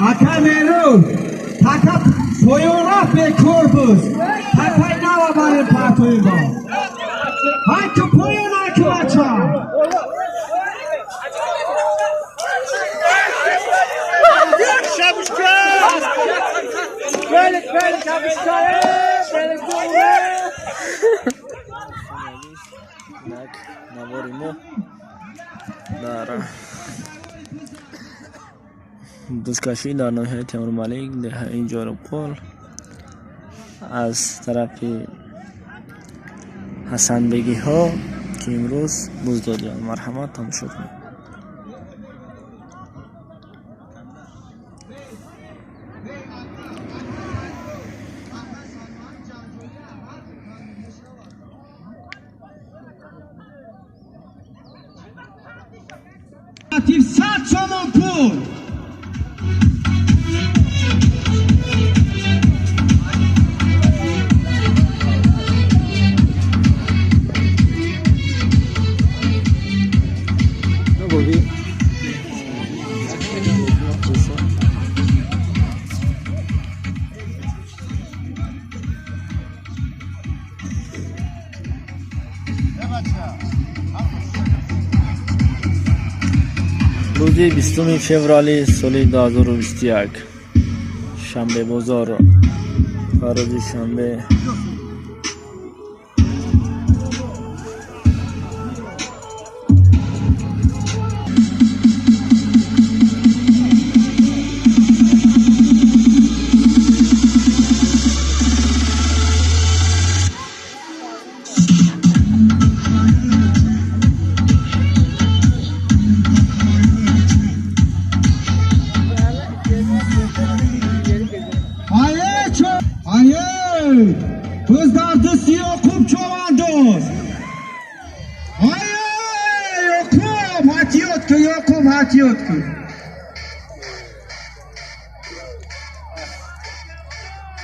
Aka meru. Taka poyona be korbus. Taka nawa bare patoyba. Haka poyona kvacha. Böyle kapıştayı, böyle gole. Navorimo dar دستکشی در ناحیه تیمورملک ده اینجا رو پل از طرف حسن بگی ها که امروز بزدادیان مرحمت هم شد. Atif sat somon pul. روز 20 فوریه سال 2021 شنبه بازار روز شنبه Buzdardısı Yakup Çoğandoz. Yakup Hatiyotku, Yakup Hatiyotku.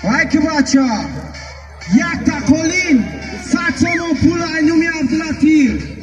Vay ki bacha. Yakta kolin. Saçonu pula inumi Abdülatif.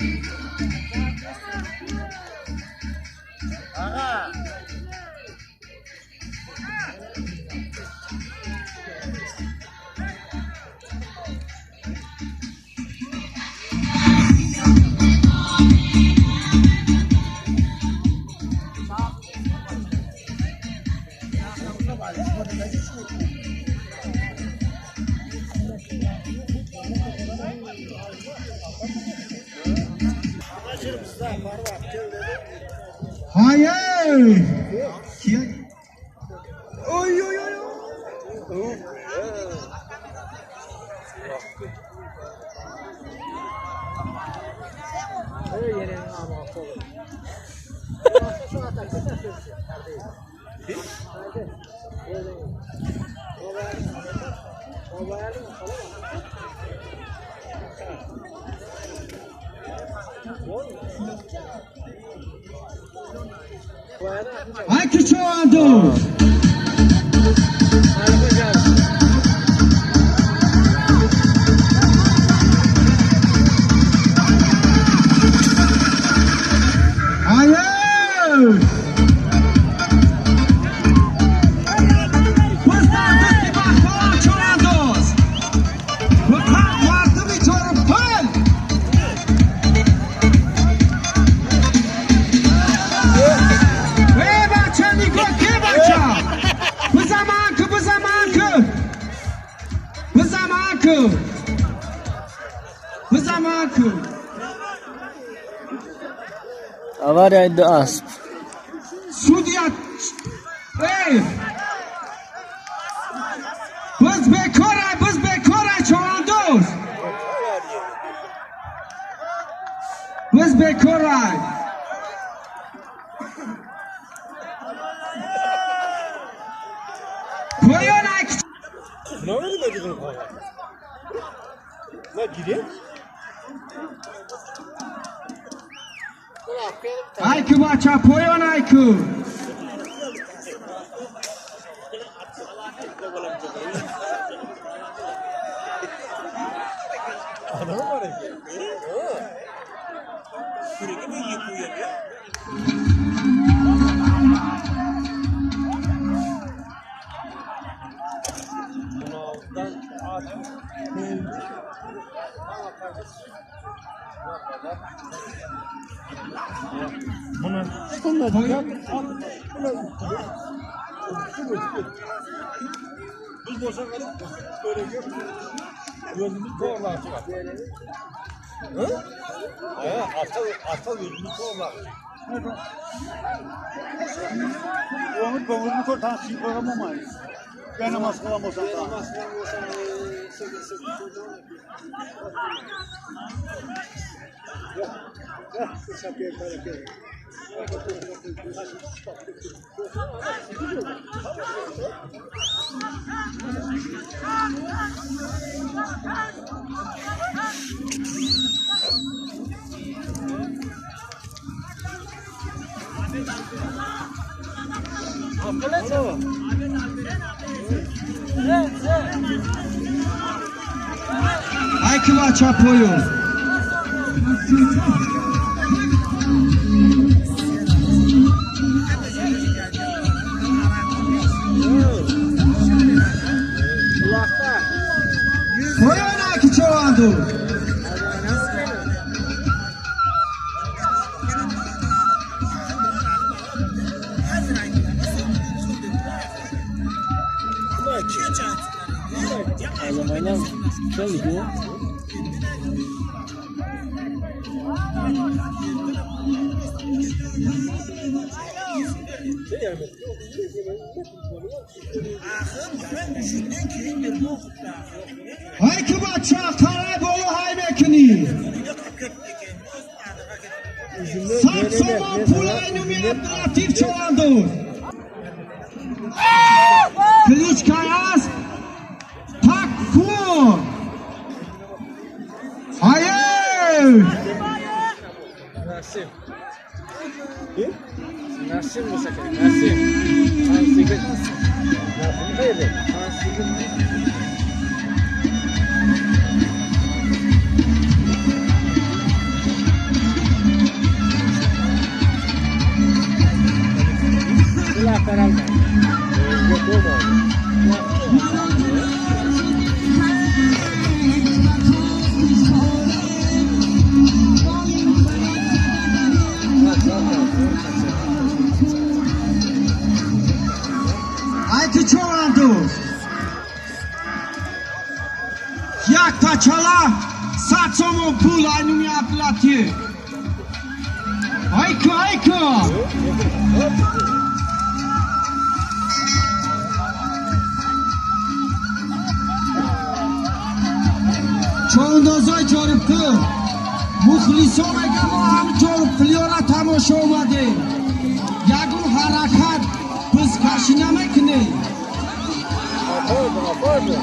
Hayır. Oy oy oy. Ay ki Çoğandoz. Hayır. Buzdardısı Bakılan Çoğandoz. Bakan vardı bir çorum pıl. Ve bacha niko ke bacha. Bu zamanki. avariya iddi asp Sudya. Ey. Biz bekoray Çoğandoz. Biz bekoray. Koyun ay. Ne oldu böyle? Ne gidiyor? Ayku bacha koyun ayku. Adam var ya. Biz boşa kalıp böyle gözümüz korlar çıkar. Hı? Ata gözümüz korlar. Onu kovuğunu kortan şey koyamamayız. Ben namaz kılamazsam. Aykivaç apoyo. Koyana ki çoğandu. Zamanlar güzel gidiyor. Aykivaç Karabolu Haybekini. Saksoma Pulaynumi Abdulatif çoğandu. Kılıç Kayas. Takfur. Hayır. Nasip. Nasip bu sefer. Nasip. Nasip. Nasip değil. Nasip. Lateral. Ayti çoğandu. Jak taçala. Saçomu Pulaynumi Abdulatif. Aykı aykı. Çoğundozay çoruptu. Muhlisom egama ham çorup pliora tamoşa omade. Yagun harakat biz kashinamekne. Apoyo.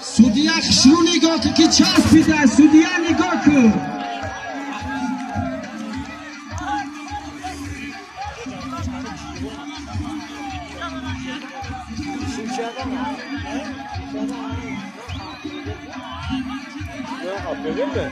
Sudya khshru nigah ki chaspide, sudya nigah ki. Aferin mi?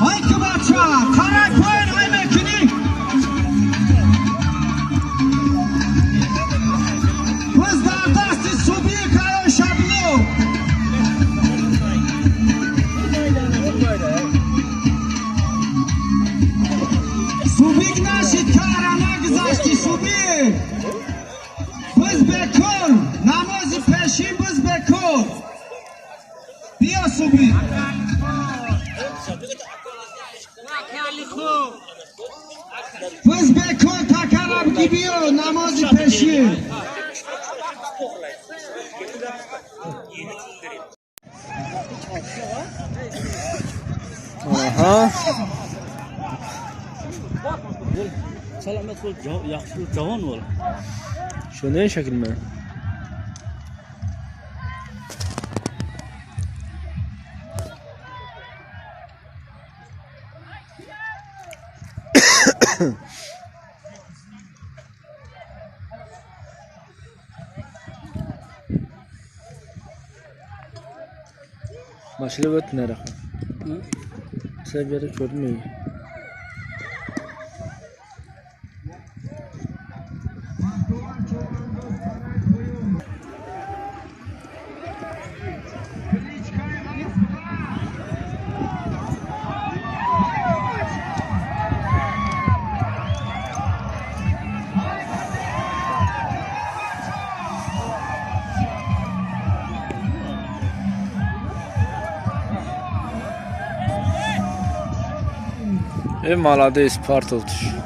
Aykivaça Karay Koyun Haybekini. Biz dardasti subi kayo şablu. Subik naşit karana gizashti subi. Biz bekor namazı peşi biz bekor. Bia subi. Biz bekor takarab gidiyor namazı peşi. Aha. Salomat bo'l, yaxshi bo'l, javon bo'l. شونه این شکل من Başlı göt ne rakı? Sen bir de görmüyor. Молодец, Партович.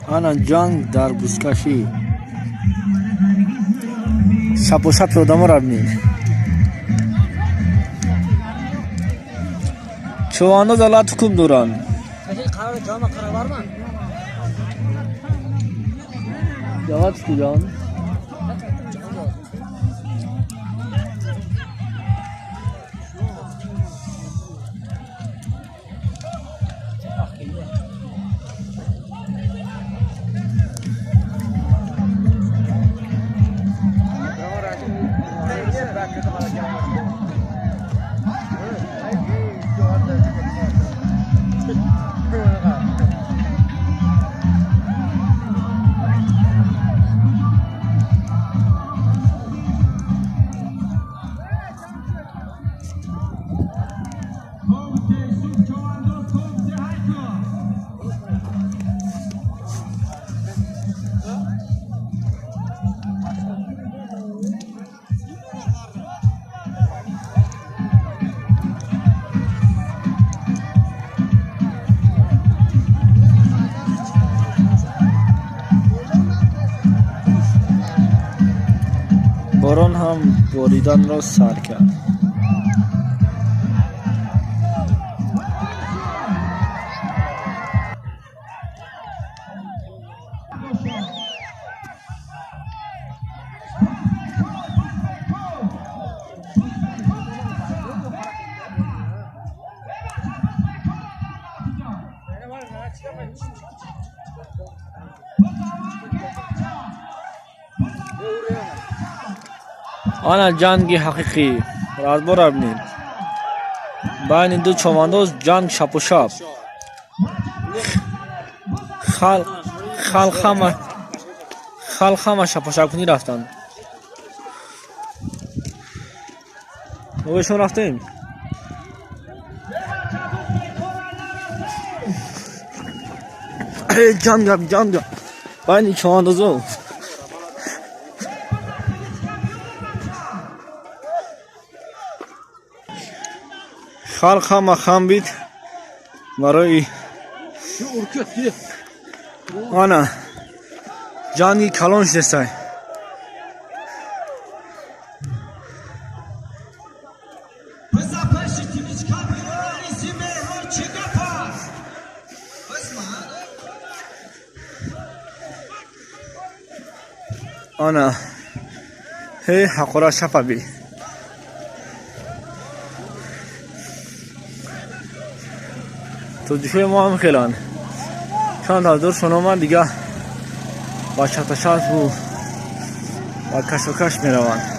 آن جنگ در بزکشی شب و شب پیاده را بینید چوانو دلات کم دوران جواد کجان باران هم باریدن را سر کرد. آن جنگ حقیقی رازبار ببینید بین این دو چومانداز جنگ شب و شب خلق همه شب و شب کنی رفتند باشون رفتیم. جان بانی چواندازو خلق هم خم بید برای آنا جانی کلانش دستای آنا هی حقورا شفا بی تو جوی ما هم خیلان چند از دور شنو من دیگه با شتشات بو با کش و کش می روان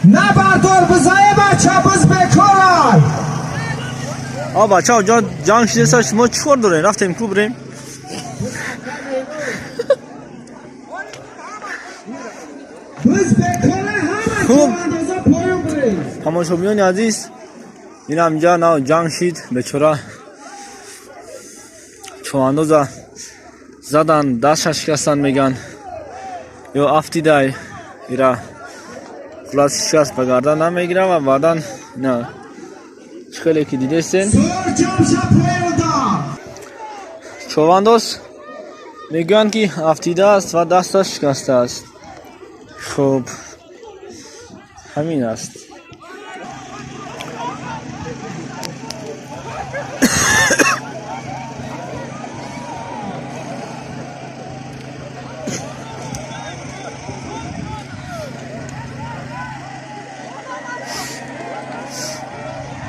نبردار بزای بچه بز بکار بچه ها جان شده سر شما چکار داره رفتیم کو بریم بز بکار همه چواندازا پایون بریم تماشاگران عزیز این همجا ناو جنگ شید بچورا چواندازا زدن دستش شکستن میگن یا افتیدای ایرا خلاص شکست بگردن نمیگیره و بعدن نه خیلی که دیده سین چوانداز میگن که افتیده است و دستش شکسته است خب همین است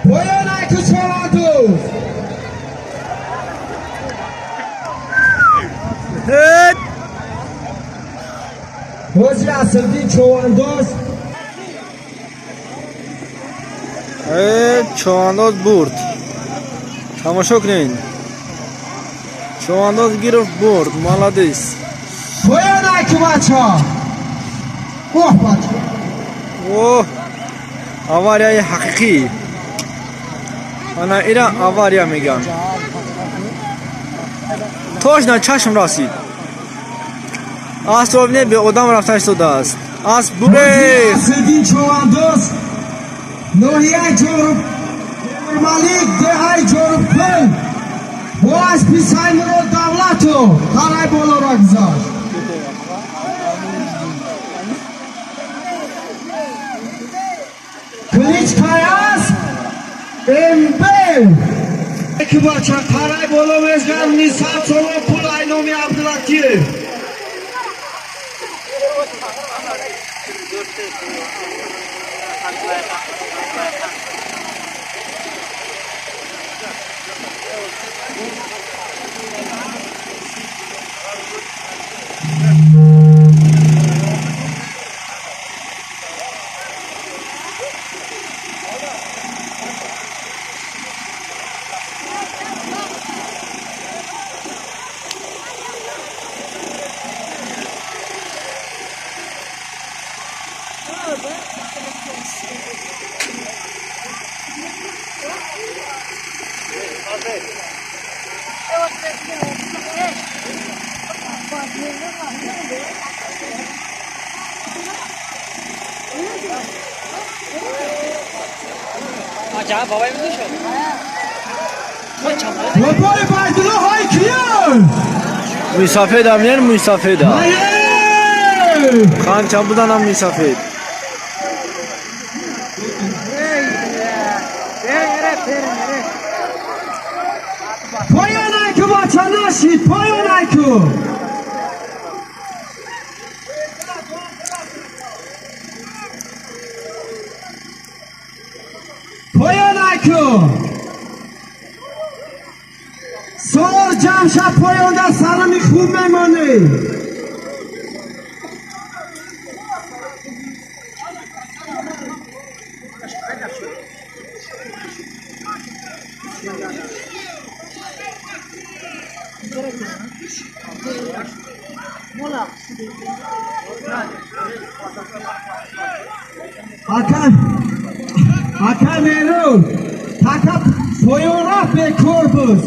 پایان که چوانداز حاجی اصلدین چوانداز چوانداز برد تماشا کنین چوانداز گرفت برد مالادیس پایان که بچه ها اوه بچه اوه آواریای حقیقی انا ایرا آواریا میگن توش نه چشم راسید آس رو بینه به قدام رفتنش داده است آس بوره اصلدین چوانداز نوحیه جورب مالیک دهای جورب پل با از پیسای مرود دولتو قرای بالا را گذاشت کلیچ کایاس امبل که بچه قرای بالا وزگرم نیسان چون پول اینومی عبدالکیه بابای بردلو های کیان میسافید هم نیر میسافید هم خان چند بودن هم میسافید پایان ایکو بچه نشید پایان ایکو پایان ایکو سور جمع امشب پایان در سرمی خوب میمانه. Hakan Mero, Taka poyona be korpus,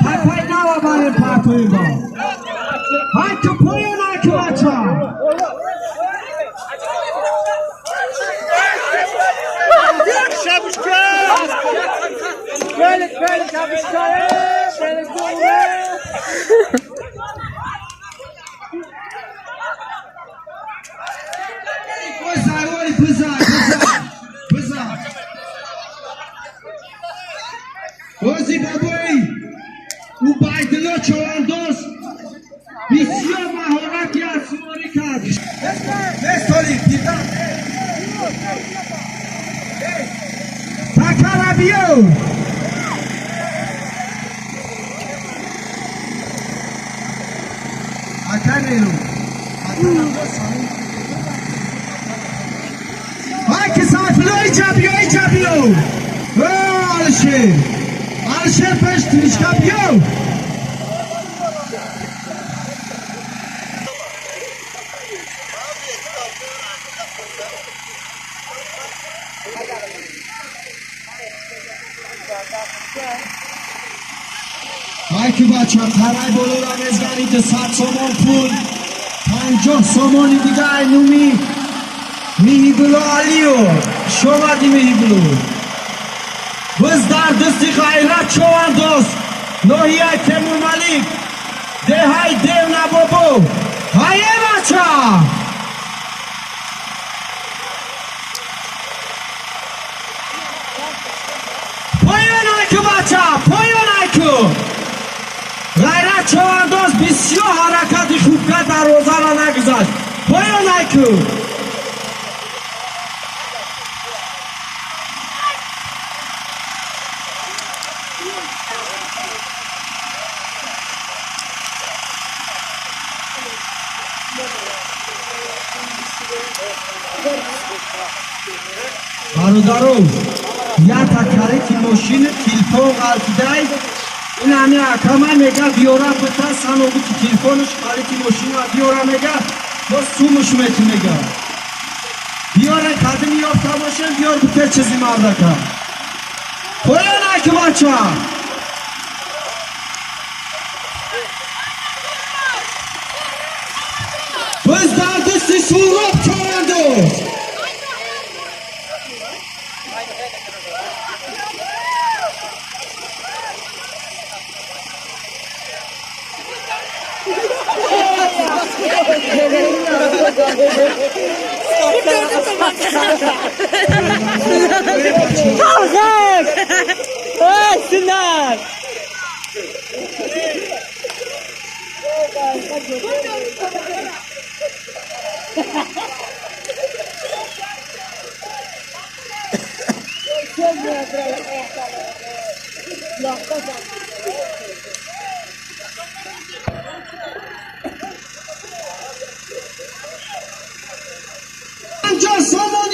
Taka nava barem partoyba. Hay ki poyona ki bacha. Ozi baboy, ubaydilo çavandoz, bisiyor mahorat yasmori kad. Nestoli, pita. Takarabiyo. Akanelo. Hay ki safilo icabiyo. Alşe. Alşe peş trişkabiyo. Hayki bacha taray bolora mezgani de 100 somon pul 50 somoni diga aynumi mihiblo aliyo şomadi mihiblo biz dar dasti gayrat çovandoz nohiya Temur Malik dehay devna bobo haye bacha poyon ayku bacha poyon ayku gayrat çovandoz bisiyo harakati khubka darvozara nagzashт poyon ayku Barodarov, ya takareti moshine telefon qalbday این همه اکمه میگه بیارم بتا سنو بودی تلفونش خالیتی ماشین ها بیارم میگه باز سومش میتی میگه بیاره قدمی یافته باشه بیار بتا چیزی مردکه پایان اکی بچه بز دردستی سوراب چواندوز Kalkak! Öksünler! Ancak somon